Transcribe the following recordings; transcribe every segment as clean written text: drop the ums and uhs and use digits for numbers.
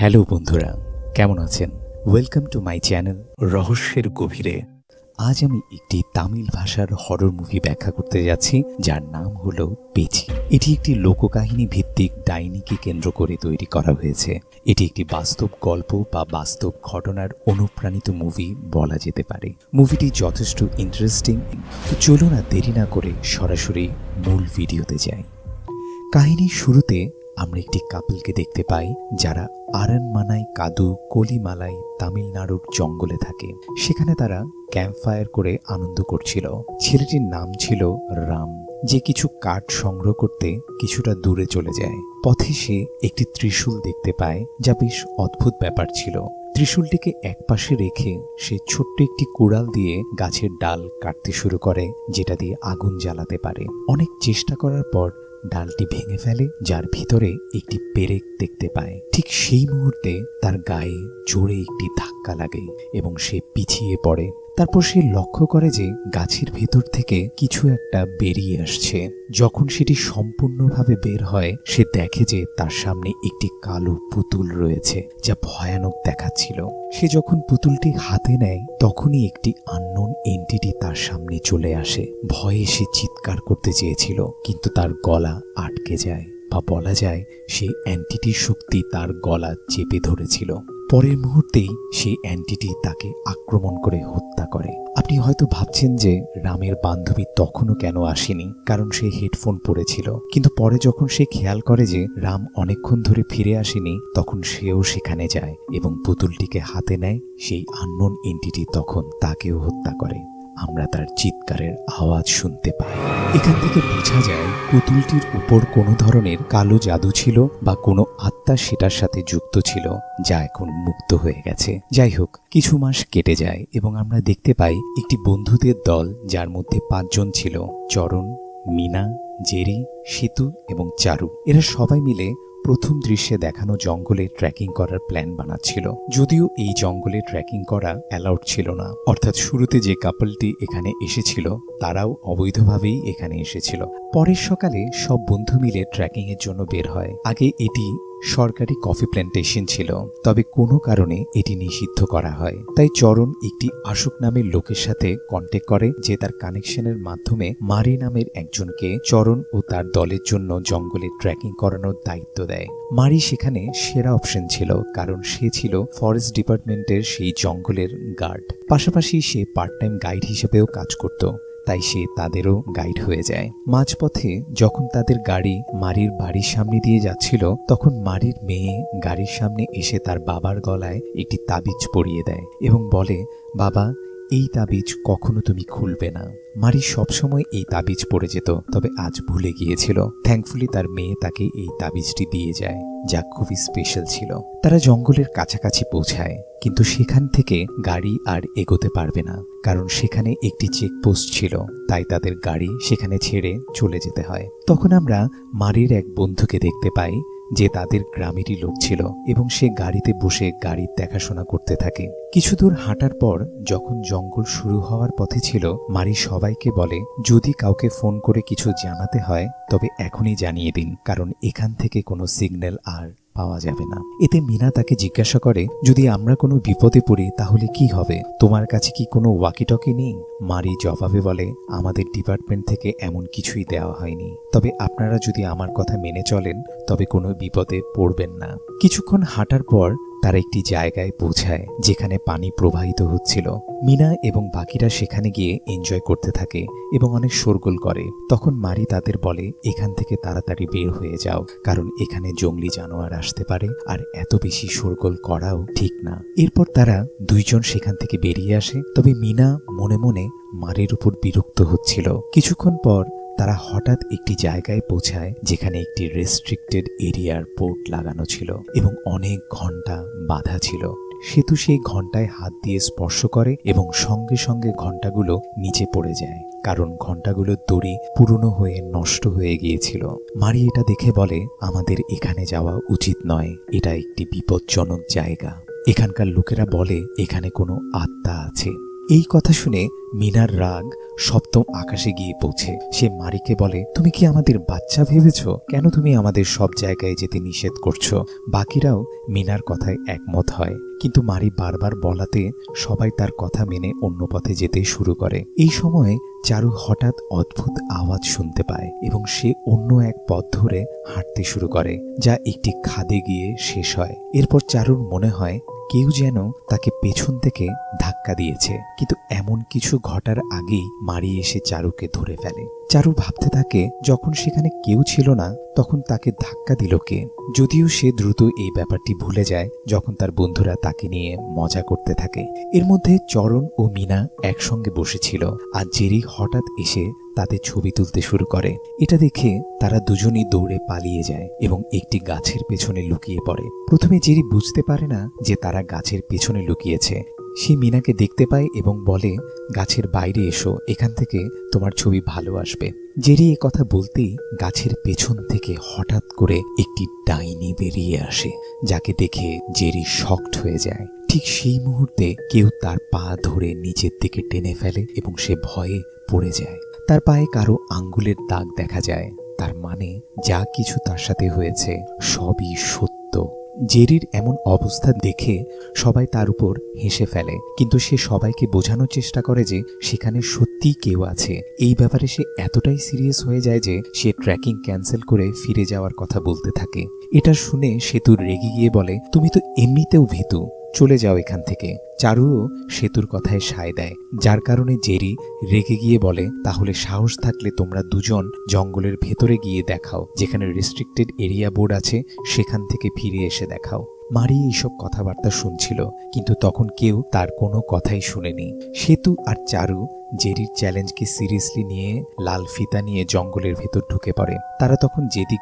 Hello বন্ধুরা, কেমন আছেন? ওয়েলকাম টু মাই চ্যানেল রহস্যের গভীরে। আজ আমি একটি তামিল ভাষার হরর মুভি ব্যাখ্যা করতে যাচ্ছি, যার নাম হলো পেচি। এটি একটি লোককাহিনী ভিত্তিক ডাইনিকে কেন্দ্র করে তৈরি করা হয়েছে। এটি একটি বাস্তব গল্প বা বাস্তব ঘটনার অনুপ্রাণিত মুভি বলা যেতে পারে। মুভিটি যথেষ্ট ইন্টারেস্টিং। তো চলুন আর দেরি না করে সরাসরি মূল ভিডিওতে যাই। কাহিনীর শুরুতে আমরা একটি কাপলকে দেখতে পাই যারা আরনমানাই কাদু কলিমালাই তামিলনাড়ুর জঙ্গলে থাকে। সেখানে তারা ক্যাম্প ফায়ার করে আনন্দ করছিল। ছেলেটির নাম ছিল রাম, যে কিছু কাঠ সংগ্রহ করতে কিছুটা দূরে চলে যায়। পথে সে একটি ত্রিশূল দেখতে পায়, যা বেশ অদ্ভুত ব্যাপার ছিল। ত্রিশূলটিকে একপাশে রেখে সে ছোট্ট একটি কুড়াল দিয়ে গাছের ডাল কাটতে শুরু করে, যেটা দিয়ে আগুন জ্বালাতে পারে। অনেক চেষ্টা করার পর ডালটি ভেঙে ফেলে, যার ভিতরে একটি পেরেক দেখতে পায়। ঠিক সেই মুহূর্তে তার গায়ে জোরে একটি ধাক্কা লাগে এবং সে পিছিয়ে পড়ে। তারপর সে লক্ষ্য করে যে গাছের ভেতর থেকে কিছু একটা বেরিয়ে আসছে। যখন সেটি সম্পূর্ণভাবে বের হয়, সে দেখে যে তার সামনে একটি কালো পুতুল রয়েছে, যা ভয়ানক দেখাচ্ছিল। সে যখন পুতুলটি হাতে নেয়, তখনই একটি আননোন এন্টিটি তার সামনে চলে আসে। ভয়ে সে চিৎকার করতে চেয়েছিল, কিন্তু তার গলা আটকে যায়, বা বলা যায় সেই এন্টিটির শক্তি তার গলা চেপে ধরেছিল। পরের মুহূর্তেই সেই এন্টিটি তাকে আক্রমণ করে হত্যা করে। আপনি হয়তো ভাবছেন যে রামের বান্ধবী তখনও কেন আসেনি, কারণ সে হেডফোন পরেছিল। কিন্তু পরে যখন সে খেয়াল করে যে রাম অনেকক্ষণ ধরে ফিরে আসেনি, তখন সেও সেখানে যায় এবং পুতুলটিকে হাতে নেয়। সেই আননোন এন্টিটি তখন তাকেও হত্যা করে। আমরা তার চিৎকারের আওয়াজ শুনতে পাই। এখান থেকে বোঝা যায় পুতুলটির উপর কোনো ধরনের কালো জাদু ছিল বা কোনো আত্মা সেটার সাথে যুক্ত ছিল, যা এখন মুক্ত হয়ে গেছে। যাই হোক, কিছু মাস কেটে যায় এবং আমরা দেখতে পাই একটি বন্ধুদের দল, যার মধ্যে 5 জন ছিল: চরণ, মিনা, জেরি, সেতু এবং চারু। এরা সবাই মিলে প্রথম দৃশ্যে দেখানো জঙ্গলে ট্রেকিং করার প্ল্যান বানাচ্ছিল। যদিও এই জঙ্গলে ট্রেকিং করা অ্যালাউড ছিল না, অর্থাৎ শুরুতে যে কাপলটি এখানে এসেছিল তারাও অবৈধভাবেই এখানে এসেছিল। পরের সকালে সব বন্ধু মিলে ট্রেকিং এর জন্য বের হয়। আগে এটি সরকারি কফি প্ল্যান্টেশন ছিল, তবে কোনো কারণে এটি নিষিদ্ধ করা হয়। তাই চরণ একটি আশুক নামের লোকের সাথে কন্ট্যাক্ট করে, যে তার কানেকশনের মাধ্যমে মারি নামের একজনকে চরণ ও তার দলের জন্য জঙ্গলে ট্রেকিং করানোর দায়িত্ব দেয়। মারি সেখানে সেরা অপশন ছিল, কারণ সে ছিল ফরেস্ট ডিপার্টমেন্টের সেই জঙ্গলের গার্ড। পাশাপাশি সে পার্ট টাইম গাইড হিসেবেও কাজ করত, তাই সে তাদেরও গাইড হয়ে যায়। মাঝপথে যখন তাদের গাড়ি মারির বাড়ির সামনে দিয়ে যাচ্ছিল, তখন মারির মেয়ে গাড়ির সামনে এসে তার বাবার গলায় একটি তাবিজ পরিয়ে দেয় এবং বলে, বাবা, এই তাবিজ কখনো তুমি খুলবে না। মারি সবসময় এই তাবিজ পড়ে যেত, তবে আজ ভুলে গিয়েছিল। থ্যাঙ্কফুলি তার মেয়ে তাকে এই তাবিজটি দিয়ে যায়, যা খুবই স্পেশাল ছিল। তারা জঙ্গলের কাছাকাছি পৌঁছায়, কিন্তু সেখান থেকে গাড়ি আর এগোতে পারবে না, কারণ সেখানে একটি চেকপোস্ট ছিল। তাই তাদের গাড়ি সেখানে ছেড়ে চলে যেতে হয়। তখন আমরা মারির এক বন্ধুকে দেখতে পাই, যে তাদের গ্রামেরই লোক ছিল এবং সে গাড়িতে বসে গাড়ির দেখাশোনা করতে থাকে। কিছু দূর হাঁটার পর যখন জঙ্গল শুরু হওয়ার পথে ছিল, মারি সবাইকে বলে, যদি কাউকে ফোন করে কিছু জানাতে হয় তবে এখনই জানিয়ে দিন, কারণ এখান থেকে কোনো সিগন্যাল আর পাওয়া যাবে না। এতে মিনা তাকে জিজ্ঞাসা করে, যদি আমরা কোনো বিপদে পড়ি তাহলে কি হবে? তোমার কাছে কি কোনো ওয়াকি টকি নেই? মারি জবাবে বলে, আমাদের ডিপার্টমেন্ট থেকে এমন কিছুই দেওয়া হয়নি, তবে আপনারা যদি আমার কথা মেনে চলেন তবে কোনো বিপদে পড়বেন না। কিছুক্ষণ হাঁটার পর তারা একটি জায়গায় পৌঁছায়, যেখানে পানি প্রবাহিত হচ্ছিল। মিনা এবং বাকিরা সেখানে গিয়ে এনজয় করতে থাকে এবং অনেক শোরগোল করে। তখন মারি তাদের বলে, এখান থেকে তাড়াতাড়ি বের হয়ে যাও, কারণ এখানে জঙ্গলি জানোয়ার আসতে পারে, আর এত বেশি শোরগোল করাও ঠিক না। এরপর তারা 2 জন সেখান থেকে বেরিয়ে আসে, তবে মিনা মনে মনে মারির উপর বিরক্ত হচ্ছিল। কিছুক্ষণ পর তারা হঠাৎ একটি জায়গায় পৌঁছায়, যেখানে একটি রেস্ট্রিক্টেড এরিয়ার বোর্ড লাগানো ছিল এবং অনেক ঘন্টা বাঁধা ছিল। সেতু সেই ঘন্টায় হাত দিয়ে স্পর্শ করে এবং সঙ্গে সঙ্গে ঘন্টাগুলো নিচে পড়ে যায়, কারণ ঘন্টাগুলোর দড়ি পুরনো হয়ে নষ্ট হয়ে গিয়েছিল। মারি এটা দেখে বলে, আমাদের এখানে যাওয়া উচিত নয়, এটা একটি বিপজ্জনক জায়গা। এখানকার লোকেরা বলে এখানে কোনো আত্মা আছে। এই কথা শুনে মিনার রাগ সপ্তম আকাশে গিয়ে পৌঁছে। সে মারিকে বলে, তুমি কি আমাদের বাচ্চা ভেবেছ? কেন তুমি আমাদের সব জায়গায় যেতে নিষেধ করছো? বাকিরাও মিনার কথায় একমত হয়, কিন্তু মারি বারবার বলাতে সবাই তার কথা মেনে অন্য পথে যেতে শুরু করে। এই সময়ে চারু হঠাৎ অদ্ভুত আওয়াজ শুনতে পায় এবং সে অন্য এক পথ ধরে হাঁটতে শুরু করে, যা একটি খাদে গিয়ে শেষ হয়। এরপর চারুর মনে হয় কেউ যেন তাকে পেছন থেকে ধাক্কা দিয়েছে, কিন্তু এমন কিছু ঘটার আগেই মারি এসে চারুকে ধরে ফেলে। চারু ভাবতে থাকে, যখন সেখানে কেউ ছিল না তখন তাকে ধাক্কা দিল কে? যদিও সে দ্রুত এই ব্যাপারটি ভুলে যায় যখন তার বন্ধুরা তাকে নিয়ে মজা করতে থাকে। এর মধ্যে চরণ ও মিনা একসঙ্গে বসেছিল, আর জেরি হঠাৎ এসে তাদের ছবি তুলতে শুরু করে। এটা দেখে তারা দুজনই দৌড়ে পালিয়ে যায় এবং একটি গাছের পেছনে লুকিয়ে পড়ে। প্রথমে জেরি বুঝতে পারে না যে তারা গাছের পেছনে লুকিয়েছে। সে মিনাকে দেখতে পায় এবং বলে, গাছের বাইরে এসো, এখান থেকে তোমার ছবি ভালো আসবে। জেরি এ কথা বলতেই গাছের পেছন থেকে হঠাৎ করে একটি ডাইনি বেরিয়ে আসে, যাকে দেখে জেরি শকড হয়ে যায়। ঠিক সেই মুহূর্তে কেউ তার পা ধরে নিচের দিকে টেনে ফেলে এবং সে ভয়ে পড়ে যায়। তার পায়ে কারো আঙ্গুলের দাগ দেখা যায়, তার মানে যা কিছু তার সাথে হয়েছে সবই সত্য। জেরির এমন অবস্থা দেখে সবাই তার উপর হেসে ফেলে, কিন্তু সে সবাইকে বোঝানোর চেষ্টা করে যে সেখানে সত্যিই কেউ আছে। এই ব্যাপারে সে এতটাই সিরিয়াস হয়ে যায় যে সে ট্রেকিং ক্যান্সেল করে ফিরে যাওয়ার কথা বলতে থাকে। এটা শুনে সেতু রেগে গিয়ে বলে, তুমি তো এমনিতেও ভীতু, চলে যাও এখান থেকে। চারুও সেতুর কথায় সায় দেয়, যার কারণে জেরি রেগে গিয়ে বলে, তাহলে সাহস থাকলে তোমরা দুজন জঙ্গলের ভেতরে গিয়ে দেখাও, যেখানে রেস্ট্রিক্টেড এরিয়া বোর্ড আছে, সেখান থেকে ফিরে এসে দেখাও। মারি এইসব কথাবার্তা শুনছিল, কিন্তু তখন কেউ তার কোনো কথাই শুনেনি। সেতু আর চারু জেরির চ্যালেঞ্জকে সিরিয়াসলি নিয়ে লাল ফিতা নিয়ে জঙ্গলের ভেতর ঢুকে পড়ে। তারা তখন যেদিক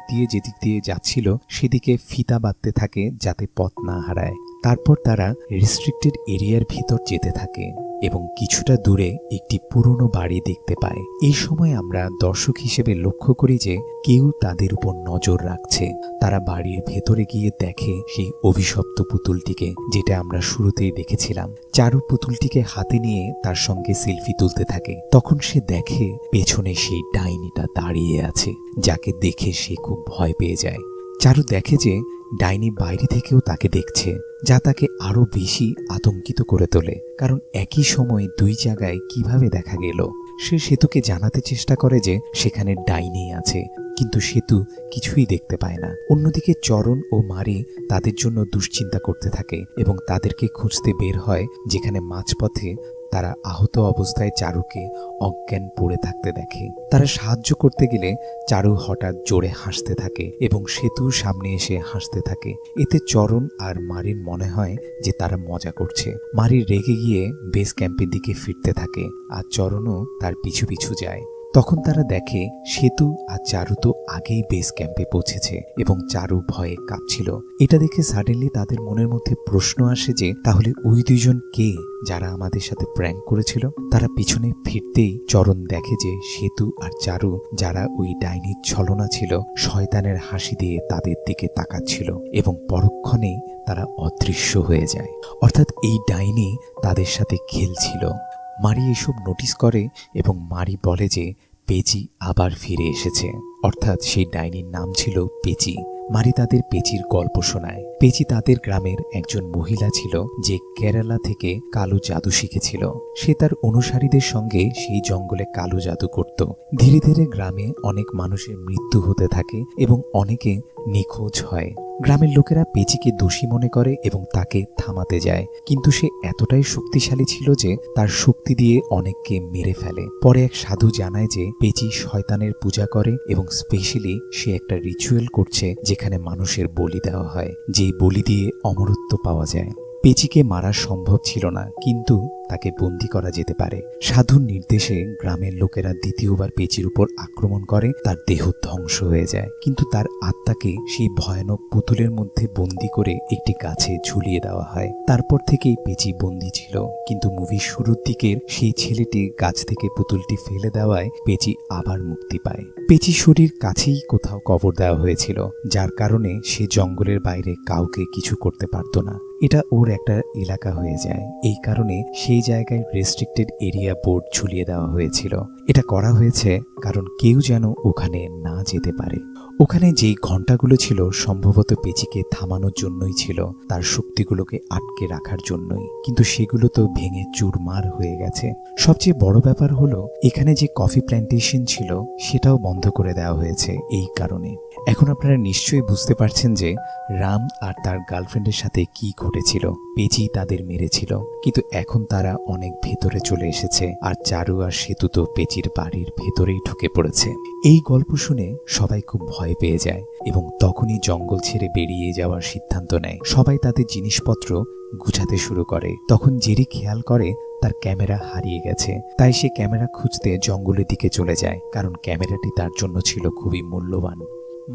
দিয়ে যাচ্ছিল সেদিকে ফিতা বাঁধতে থাকে যাতে পথ না হারায়। তারপর তারা রেস্ট্রিক্টেড এরিয়ার ভিতর যেতে থাকে এবং কিছুটা দূরে একটি পুরনো বাড়ি দেখতে পায়। এই সময় আমরা দর্শক হিসেবে লক্ষ্য করি যে কেউ তাদের উপর নজর রাখছে। তারা বাড়ির ভেতরে গিয়ে দেখে সেই অভিশপ্ত পুতুলটিকে, যেটা আমরা শুরুতেই দেখেছিলাম। চারু পুতুলটিকে হাতে নিয়ে তার সঙ্গে সেলফি তুলতে থাকে। তখন সে দেখে পেছনে সেই ডাইনিটা দাঁড়িয়ে আছে, যাকে দেখে সে খুব ভয় পেয়ে যায়। চারু দেখে যে ডাইনি বাইরে থেকেও তাকে দেখছে, যা তাকে আরো বেশি আতঙ্কিত করে তোলে, কারণ একই সময় দুই জায়গায় কিভাবে দেখা গেল। সে সেতুকে জানাতে চেষ্টা করে যে সেখানে ডাইনি আছে, কিন্তু সেতু কিছুই দেখতে পায় না। অন্যদিকে চরণ ও মারি তাদের জন্য দুশ্চিন্তা করতে থাকে এবং তাদেরকে খুঁজতে বের হয়, যেখানে মাঝপথে তারা আহত অবস্থায় চারুকে অজ্ঞান পড়ে থাকতে দেখে। তারা সাহায্য করতে গেলে চারু হঠাৎ জোরে হাসতে থাকে এবং সেতুর সামনে এসে হাসতে থাকে। এতে চরণ আর মারির মনে হয় যে তারা মজা করছে। মারি রেগে গিয়ে বেস ক্যাম্পের দিকে ফিরতে থাকে, আর চরণও তার পিছু পিছু যায়। তখন তারা দেখে সেতু আর চারু তো আগেই বেস ক্যাম্পে পৌঁছেছে এবং চারু ভয়ে কাঁপছিল। এটা দেখে সাডেনলি তাদের মনের মধ্যে প্রশ্ন আসে যে তাহলে ওই দুইজন কে যারা আমাদের সাথে প্র্যাঙ্ক করেছিল? তারা পিছনে ফিরতেই চরণ দেখে যে সেতু আর চারু, যারা ওই ডাইনির ছলনা ছিল, শয়তানের হাসি দিয়ে তাদের দিকে তাকাচ্ছিল এবং পরক্ষণেই তারা অদৃশ্য হয়ে যায়। অর্থাৎ এই ডাইনি তাদের সাথে খেলছিল। মারি এসব নোটিস করে এবং মারি বলে যে পেচি আবার ফিরে এসেছে, অর্থাৎ সেই ডাইনির নাম ছিল পেচি। মারি তাদের পেচির গল্প শোনায়। পেচি তাদের গ্রামের একজন মহিলা ছিল যে কেরালা থেকে কালো জাদু শিখেছিল। সে তার অনুসারীদের সঙ্গে সেই জঙ্গলে কালো জাদু করত। ধীরে ধীরে গ্রামে অনেক মানুষের মৃত্যু হতে থাকে এবং অনেকে নিখোঁজ হয়। গ্রামের লোকেরা পেচিকে দোষী মনে করে এবং তাকে থামাতে যায়, কিন্তু সে এতটাই শক্তিশালী ছিল যে তার শক্তি দিয়ে অনেককে মেরে ফেলে। পরে এক সাধু জানায় যে পেচি শয়তানের পূজা করে এবং স্পেশালি সে একটা রিচুয়াল করছে যেখানে মানুষের বলি দেওয়া হয়, যেই বলি দিয়ে অমরত্ব পাওয়া যায়। পেচিকে মারা সম্ভব ছিল না, কিন্তু তাকে বন্দী করা যেতে পারে। সাধুর নির্দেশে গ্রামের লোকেরা দ্বিতীয়বার পেচির উপর আক্রমণ করে, তার দেহ ধ্বংস হয়ে যায়, কিন্তু তার আত্মাকে সেই ভয়ানক পুতুলের মধ্যে বন্দী করে একটি গাছে ঝুলিয়ে দেওয়া হয়। তারপর থেকেই পেচি বন্দী ছিল, কিন্তু মুভির শুরুর দিকের সেই ছেলেটি গাছ থেকে পুতুলটি ফেলে দেওয়ায় পেচি আবার মুক্তি পায়। পেচি শরীর কাছেই কোথাও কবর দেওয়া হয়েছিল, যার কারণে সে জঙ্গলের বাইরে কাউকে কিছু করতে পারত না। এটা ওর একটা এলাকা হয়ে যায়। এই কারণে সেই সেই জায়গায় রেস্ট্রিক্টেড এরিয়া বোর্ড ঝুলিয়ে দেওয়া হয়েছিল। এটা করা হয়েছে কারণ কেউ যেন ওখানে না যেতে পারে। ওখানে যেই ঘণ্টাগুলো ছিল সম্ভবত পেঁচিকে থামানোর জন্যই ছিল, তার শক্তিগুলোকে আটকে রাখার জন্যই, কিন্তু সেগুলো তো ভেঙে চুরমার হয়ে গেছে। সবচেয়ে বড় ব্যাপার হলো এখানে যে কফি প্ল্যান্টেশন ছিল সেটাও বন্ধ করে দেওয়া হয়েছে এই কারণে। এখন আপনারা নিশ্চয়ই বুঝতে পারছেন যে রাম আর তার গার্লফ্রেন্ডের সাথে কি ঘটেছিল। পেঁচি তাদের মেরেছিল, কিন্তু এখন তারা অনেক ভেতরে চলে এসেছে, আর চারু আর সেতু তো পেঁচির বাড়ির ভেতরেই ঢুকে পড়েছে। এই গল্প শুনে সবাই খুব ভয় পেয়ে যায় এবং তখনই জঙ্গল ছেড়ে বেরিয়ে যাওয়ার সিদ্ধান্ত নেয়। সবাই তাদের জিনিসপত্র গুছাতে শুরু করে। তখন জেরি খেয়াল করে তার ক্যামেরা হারিয়ে গেছে, তাই সে ক্যামেরা খুঁজতে জঙ্গলের দিকে চলে যায়, কারণ ক্যামেরাটি তার জন্য ছিল খুবই মূল্যবান।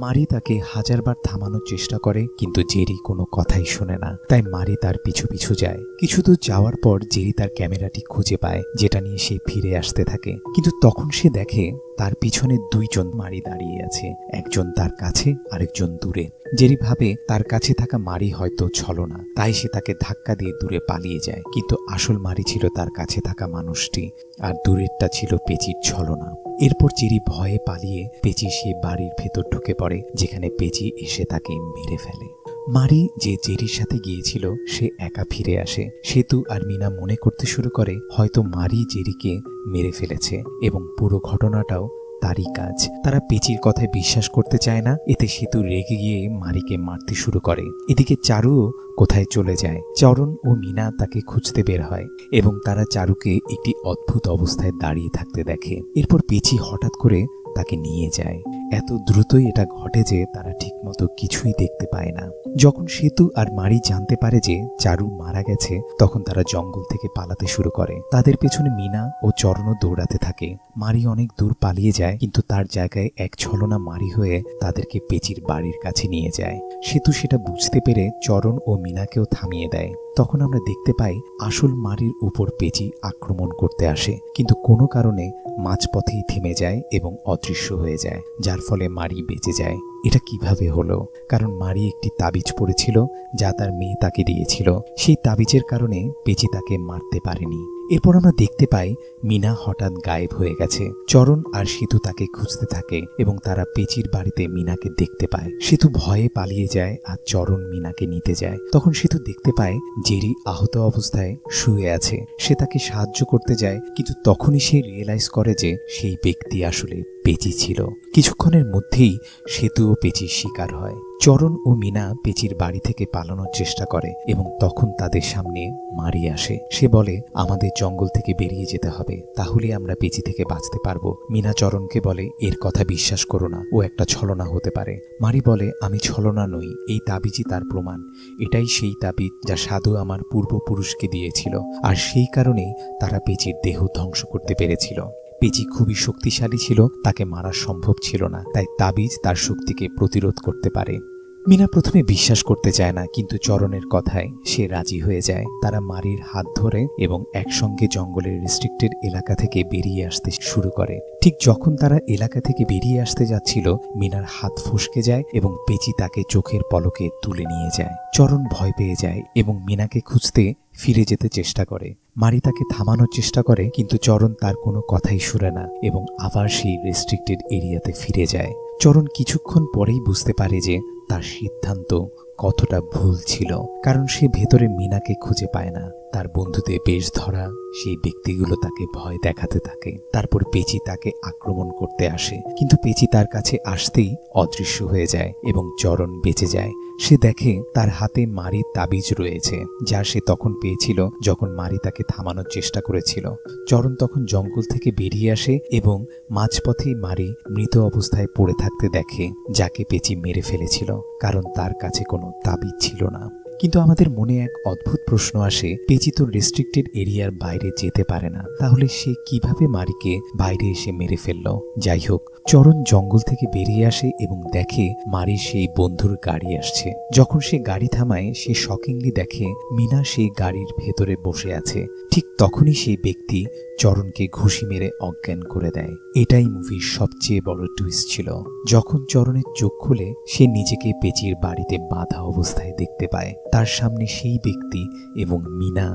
মারি তাকে হাজারবার থামানোর চেষ্টা করে, কিন্তু জেরি কোনো কথাই শোনে না, তাই মারি তার পিছু পিছু যায়। কিছু দূর যাওয়ার পর জেরি তার ক্যামেরাটি খুঁজে পায়, যেটা নিয়ে সে ফিরে আসতে থাকে। কিন্তু তখন সে দেখে তার পিছনে দুইজন মারি দাঁড়িয়ে আছে, একজন তার কাছে আরেকজন দূরে। জেরি ভাবে তার কাছে থাকা মারি হয়তো ছলনা, তাই সে তাকে ধাক্কা দিয়ে দূরে পালিয়ে যায়। কিন্তু আসল মারি ছিল তার কাছে থাকা মানুষটি, আর দূরেরটা ছিল পেঁচির ছলনা। এরপর জেরি ভয়ে পালিয়ে পেঁচি সে বাড়ির ভেতর ঢুকে পড়ে, যেখানে পেঁচি এসে তাকে মেরে ফেলে। মারি যে জেরির সাথে গিয়েছিল সে একা ফিরে আসে। সেতু আর মিনা মনে করতে শুরু করে হয়তো মারি জেরিকে মেরে ফেলেছে এবং পুরো ঘটনাটাও তারই কাজ। তারা পেঁচির কথায় বিশ্বাস করতে চায় না। এতে সেতু রেগে গিয়ে মারিকে মারতে শুরু করে। এদিকে চারুও কোথায় চলে যায়। চরণ ও মিনা তাকে খুঁজতে বের হয় এবং তারা চারুকে একটি অদ্ভুত অবস্থায় দাঁড়িয়ে থাকতে দেখে। এরপর পেঁচি হঠাৎ করে তাকে নিয়ে যায়। এত দ্রুতই এটা ঘটে যে তারা ঠিকমতো কিছুই দেখতে পায় না। যখন সেতু আর মারি জানতে পারে যে চারু মারা গেছে, তখন তারা জঙ্গল থেকে পালাতে শুরু করে। তাদের পেছনে মিনা ও চরণও দৌড়াতে থাকে। মারি অনেক দূর পালিয়ে যায়, কিন্তু তার জায়গায় এক ছলনা মারি হয়ে তাদেরকে পেঁচির বাড়ির কাছে নিয়ে যায়। সেতু সেটা বুঝতে পেরে চরণ ও মিনাকেও থামিয়ে দেয়। তখন আমরা দেখতে পাই আসল মারির উপর পেঁচি আক্রমণ করতে আসে, কিন্তু কোনো কারণে মাঝপথেই থেমে যায় এবং অদৃশ্য হয়ে যায়, যার ফলে মারি বেঁচে যায়। এটা কিভাবে হলো? কারণ মারি একটি তাবিজ পড়েছিল যা তার মেয়ে তাকে দিয়েছিল। সেই তাবিজের কারণে পেঁচি তাকে মারতে পারেনি। এরপর আমরা দেখতে পাই মিনা হঠাৎ গায়েব হয়ে গেছে। চরণ আর সেতু তাকে খুঁজতে থাকে এবং তারা পেঁচির বাড়িতে মিনাকে দেখতে পায়। সেতু ভয়ে পালিয়ে যায় আর চরণ মিনাকে নিতে যায়। তখন সেতু দেখতে পায় জেরি আহত অবস্থায় শুয়ে আছে। সে তাকে সাহায্য করতে যায়, কিন্তু তখনই সে রিয়েলাইজ করে যে সেই ব্যক্তি আসলে পেঁচি ছিল। কিছুক্ষণের মধ্যেই সেতু ও পেঁচির শিকার হয়। চরণ ও মিনা পেঁচির বাড়ি থেকে পালানোর চেষ্টা করে এবং তখন তাদের সামনে মারি আসে। সে বলে আমাদের জঙ্গল থেকে বেরিয়ে যেতে হবে, তাহলে আমরা পেঁচি থেকে বাঁচতে পারবো। মিনা চরণকে বলে এর কথা বিশ্বাস করো না, ও একটা ছলনা হতে পারে। মারি বলে আমি ছলনা নই, এই তাবিজই তার প্রমাণ। এটাই সেই তাবিজ যা সাধু আমার পূর্বপুরুষকে দিয়েছিল, আর সেই কারণেই তারা পেঁচির দেহ ধ্বংস করতে পেরেছিল। পেঁচি খুবই শক্তিশালী ছিল, তাকে মারা সম্ভব ছিল না, তাই তাবিজ তার শক্তিকে প্রতিরোধ করতে পারে। মিনা প্রথমে বিশ্বাস করতে চায় না, কিন্তু চরণের কথায় সে রাজি হয়ে যায়। তারা মারির হাত ধরে এবং একসঙ্গে জঙ্গলের রেস্ট্রিক্টেড এলাকা থেকে বেরিয়ে আসতে শুরু করে। ঠিক যখন তারা এলাকা থেকে বেরিয়ে আসতে যাচ্ছিল, মিনার হাত ফসকে যায় এবং পেঁচি তাকে চোখের পলকে তুলে নিয়ে যায়। চরণ ভয় পেয়ে যায় এবং মিনাকে খুঁজতে ফিরে যেতে চেষ্টা করে। মারি তাকে থামানোর চেষ্টা করে, কিন্তু চরণ তার কোনো কথাই শুনে না এবং আবার সেই রেস্ট্রিক্টেড এরিয়াতে ফিরে যায়। চরণ কিছুক্ষণ পরেই বুঝতে পারে যে তার সিদ্ধান্ত কতটা ভুল ছিল, কারণ সে ভেতরে মিনাকে খুঁজে পায় না। তার বন্ধুদের বেশ ধরা সেই ব্যক্তিগুলো তাকে ভয় দেখাতে থাকে। তারপর পেঁচি তাকে আক্রমণ করতে আসে, কিন্তু পেঁচি তার কাছে আসতেই অদৃশ্য হয়ে যায় এবং চরণ বেঁচে যায়। সে দেখে তার হাতে মারির তাবিজ রয়েছে, যা সে তখন পেয়েছিল যখন মারি তাকে থামানোর চেষ্টা করেছিল। চরণ তখন জঙ্গল থেকে বেরিয়ে আসে এবং মাঝপথেই মারি মৃত অবস্থায় পড়ে থাকতে দেখে, যাকে পেঁচি মেরে ফেলেছিল, কারণ তার কাছে কোনো তাবিজ ছিল না। কিন্তু আমাদের মনে এক অদ্ভুত প্রশ্ন আসে, পেঁচি তো রেস্ট্রিক্টেড এরিয়ার বাইরে যেতে পারে না, তাহলে সে কিভাবে মারিকে বাইরে এসে মেরে ফেলল? যাই হোক, চরণ জঙ্গল থেকে বেরিয়ে আসে এবং দেখে মারির সেই বন্ধুর গাড়ি আসছে। যখন সে গাড়ি থামায়, সে শকিংলি দেখে মিনা সেই গাড়ির ভেতরে বসে আছে। ঠিক তখনই সেই ব্যক্তি চরণকে ঘুষি মেরে অজ্ঞান করে দেয়। এটাই মুভির সবচেয়ে বড় টুইস্ট ছিল। যখন চরণের চোখ খুলে, সে নিজেকে পেঁচির বাড়িতে বাঁধা অবস্থায় দেখতে পায়। তার সামনে সেই ব্যক্তি এবং মিনা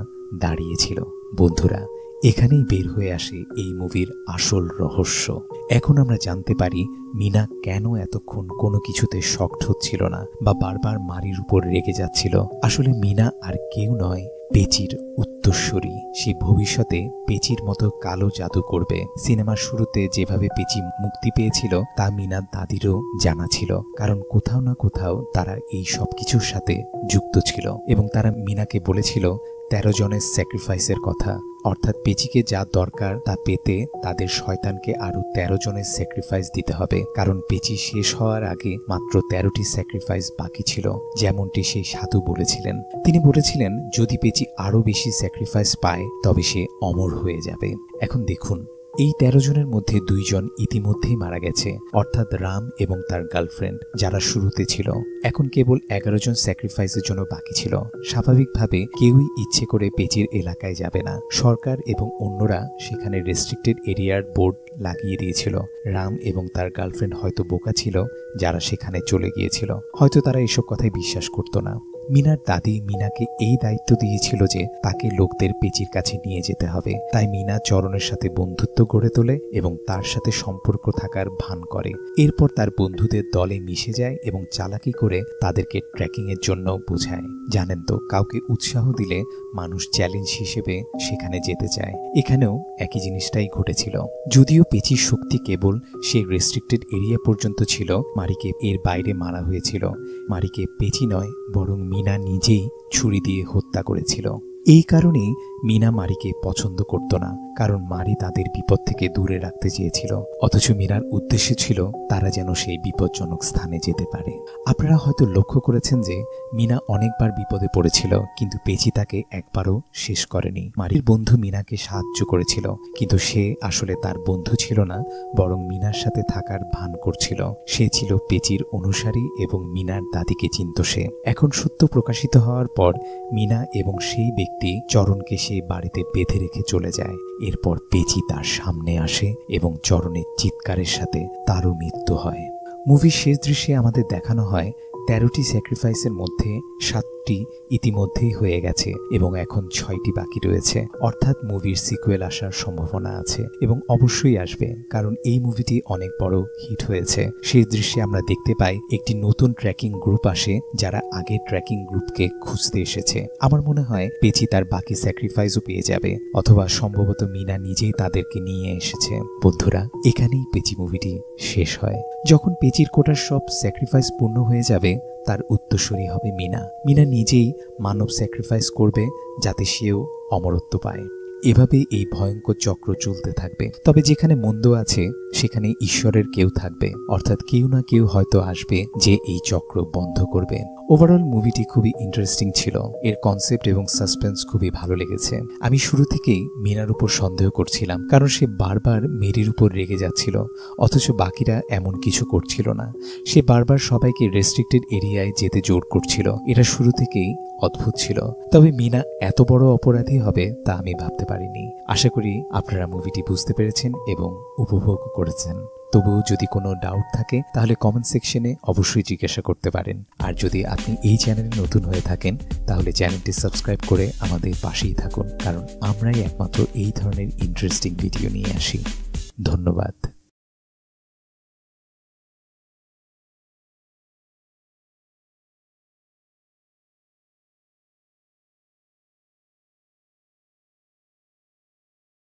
দাঁড়িয়েছিল। বন্ধুরা, এখানেই বের হয়ে আসে এই মুভির আসল রহস্য। এখন আমরা জানতে পারি মিনা কেন এতক্ষণ কোনো কিছুতে শকড হচ্ছিল না বা বারবার মারির উপর রেগে যাচ্ছিল। আসলে মিনা আর কেউ নয়, পেচির উত্তরসূরি। সে ভবিষ্যতে পেচির মতো কালো জাদু করবে। সিনেমার শুরুতে যেভাবে পেচি মুক্তি পেয়েছিল তা মিনার দাদিরও জানা ছিল, কারণ কোথাও না কোথাও তারা এই সব কিছুর সাথে যুক্ত ছিল এবং তারা মিনাকে বলেছিল 13 জনের স্যাক্রিফাইসের কথা, অর্থাৎ পেচিকে যা দরকার তা পেতে তাদের শয়তানকে আরো 13 জনের স্যাক্রিফাইস দিতে হবে, কারণ পেচি শেষ হওয়ার আগে মাত্র 13টি স্যাক্রিফাইস বাকি ছিল, যেমনটি সেই সাধু বলেছিলেন। তিনি বলেছিলেন যদি পেচি আরো বেশি স্যাক্রিফাইস পায় তবে সে অমর হয়ে যাবে। এখন দেখুন, এই 13 জনের মধ্যে 2 জন ইতিমধ্যেই মারা গেছে, অর্থাৎ রাম এবং তার গার্লফ্রেন্ড, যারা শুরুতে ছিল। এখন কেবল 11 জন স্যাক্রিফাইসের জন্য বাকি ছিল। স্বাভাবিকভাবে কেউই ইচ্ছে করে পেচির এলাকায় যাবে না। সরকার এবং অন্যরা সেখানে রেস্ট্রিক্টেড এরিয়ার বোর্ড লাগিয়ে দিয়েছিল। রাম এবং তার গার্লফ্রেন্ড হয়তো বোকা ছিল যারা সেখানে চলে গিয়েছিল, হয়তো তারা এসব কথাই বিশ্বাস করত না। মিনার দাদি মিনাকে এই দায়িত্ব দিয়েছিল যে তাকে লোকদের পেচির কাছে নিয়ে যেতে হবে। তাই মিনা চরণের সাথে বন্ধুত্ব গড়ে তোলে এবং তার সাথে সম্পর্ক থাকার ভান করে। এরপর তার বন্ধুদের দলে মিশে যায় এবং চালাকি করে তাদেরকে ট্রেকিং এর জন্য বোঝায়। জানেন তো, কাউকে উৎসাহ দিলে মানুষ চ্যালেঞ্জ হিসেবে সেখানে যেতে চায়। এখানেও একই জিনিসটাই ঘটেছিল। যদিও পেচির শক্তি কেবল সেই রেস্ট্রিক্টেড এরিয়া পর্যন্ত ছিল, মারিকে এর বাইরে মারা হয়েছিল। মারিকে পেচি নয়, বরং মিনা নিজেই ছুরি দিয়ে হত্যা করেছিল। এই কারণেই মিনা মারিকে পছন্দ করত না, কারণ মারি তাদের বিপদ থেকে দূরে রাখতে চেয়েছিল। অথচ মীরার উদ্দেশ্য ছিল তারা যেন সেই বিপজ্জনক স্থানে যেতে পারে। আপনারা হয়তো লক্ষ্য করেছেন যে মিনা অনেকবার বিপদে পড়েছিল, কিন্তু পেচি তাকে একবারও শেষ করেনি। মারির বন্ধু মিনাকে সাহায্য করেছিল, কিন্তু সে আসলে তার বন্ধু ছিল না, বরং মিনার সাথে থাকার ভান করছিল। সে ছিল পেচির অনুসারী এবং মিনার দাদিকে চিনত সে। এখন সত্য প্রকাশিত হওয়ার পর মিনা এবং সেই ব্যক্তি চরণকে সেই বাড়িতে বেঁধে রেখে চলে যায়। এরপর পেচি তার সামনে আসে এবং চরণের চিৎকারের সাথে তারও মৃত্যু হয়। মুভির শেষ দৃশ্যে আমাদের দেখানো হয় 13টি স্যাক্রিফাইসের মধ্যে 7টি ইতিমধ্যেই হয়ে গেছে এবং এখন 6টি বাকি রয়েছে, অর্থাৎ মুভির সিকুয়েল আসার সম্ভাবনা আছে এবং অবশ্যই আসবে, কারণ এই মুভিটি অনেক বড় হিট হয়েছে। সেই দৃশ্যে আমরা দেখতে পাই একটি নতুন ট্র্যাকিং গ্রুপ আসে, যারা আগের ট্র্যাকিং গ্রুপকে খুঁজতে এসেছে। আমার মনে হয় পেচি তার বাকি স্যাক্রিফাইসও পেয়ে যাবে, অথবা সম্ভবত মিনা নিজেই তাদেরকে নিয়ে এসেছে। বন্ধুরা, এখানেই পেচি মুভিটি শেষ হয়। যখন পেচির কোটার সব স্যাক্রিফাইস পূর্ণ হয়ে যাবে, তার উত্তরসূরি হবে মিনা। মিনা নিজেই মানব স্যাক্রিফাইস করবে যাতে সেও অমরত্ব পায়। এভাবে এই ভয়ঙ্কর চক্র চলতে থাকবে। তবে যেখানে মন্দ আছে সেখানে ঈশ্বরের কেউ থাকবে, অর্থাৎ কেউ না কেউ হয়তো আসবে যে এই চক্র বন্ধ করবে। ওভারঅল মুভিটি খুবই ইন্টারেস্টিং ছিল। এর কনসেপ্ট এবং সাসপেন্স খুবই ভালো লেগেছে। আমি শুরু থেকেই মিনার উপর সন্দেহ করছিলাম, কারণ সে বারবার মেরির উপর রেগে যাচ্ছিল, অথচ বাকিরা এমন কিছু করছিল না। সে বারবার সবাইকে রেস্ট্রিক্টেড এরিয়ায় যেতে জোর করছিল। এটা শুরু থেকেই অদ্ভুত ছিল। তবে মিনা এত বড় অপরাধী হবে তা আমি ভাবতে পারিনি। আশা করি আপনারা মুভিটি বুঝতে পেরেছেন এবং উপভোগ করেছেন। তবুও যদি কোনো ডাউট থাকে তাহলে কমেন্ট সেকশনে অবশ্যই জিজ্ঞাসা করতে পারেন। আর যদি আপনি এই চ্যানেলে নতুন হয়ে থাকেন তাহলে চ্যানেলটি সাবস্ক্রাইব করে আমাদের পাশেই থাকুন, কারণ আমরাই একমাত্র এই ধরনের ইন্টারেস্টিং ভিডিও নিয়ে আসি। ধন্যবাদ।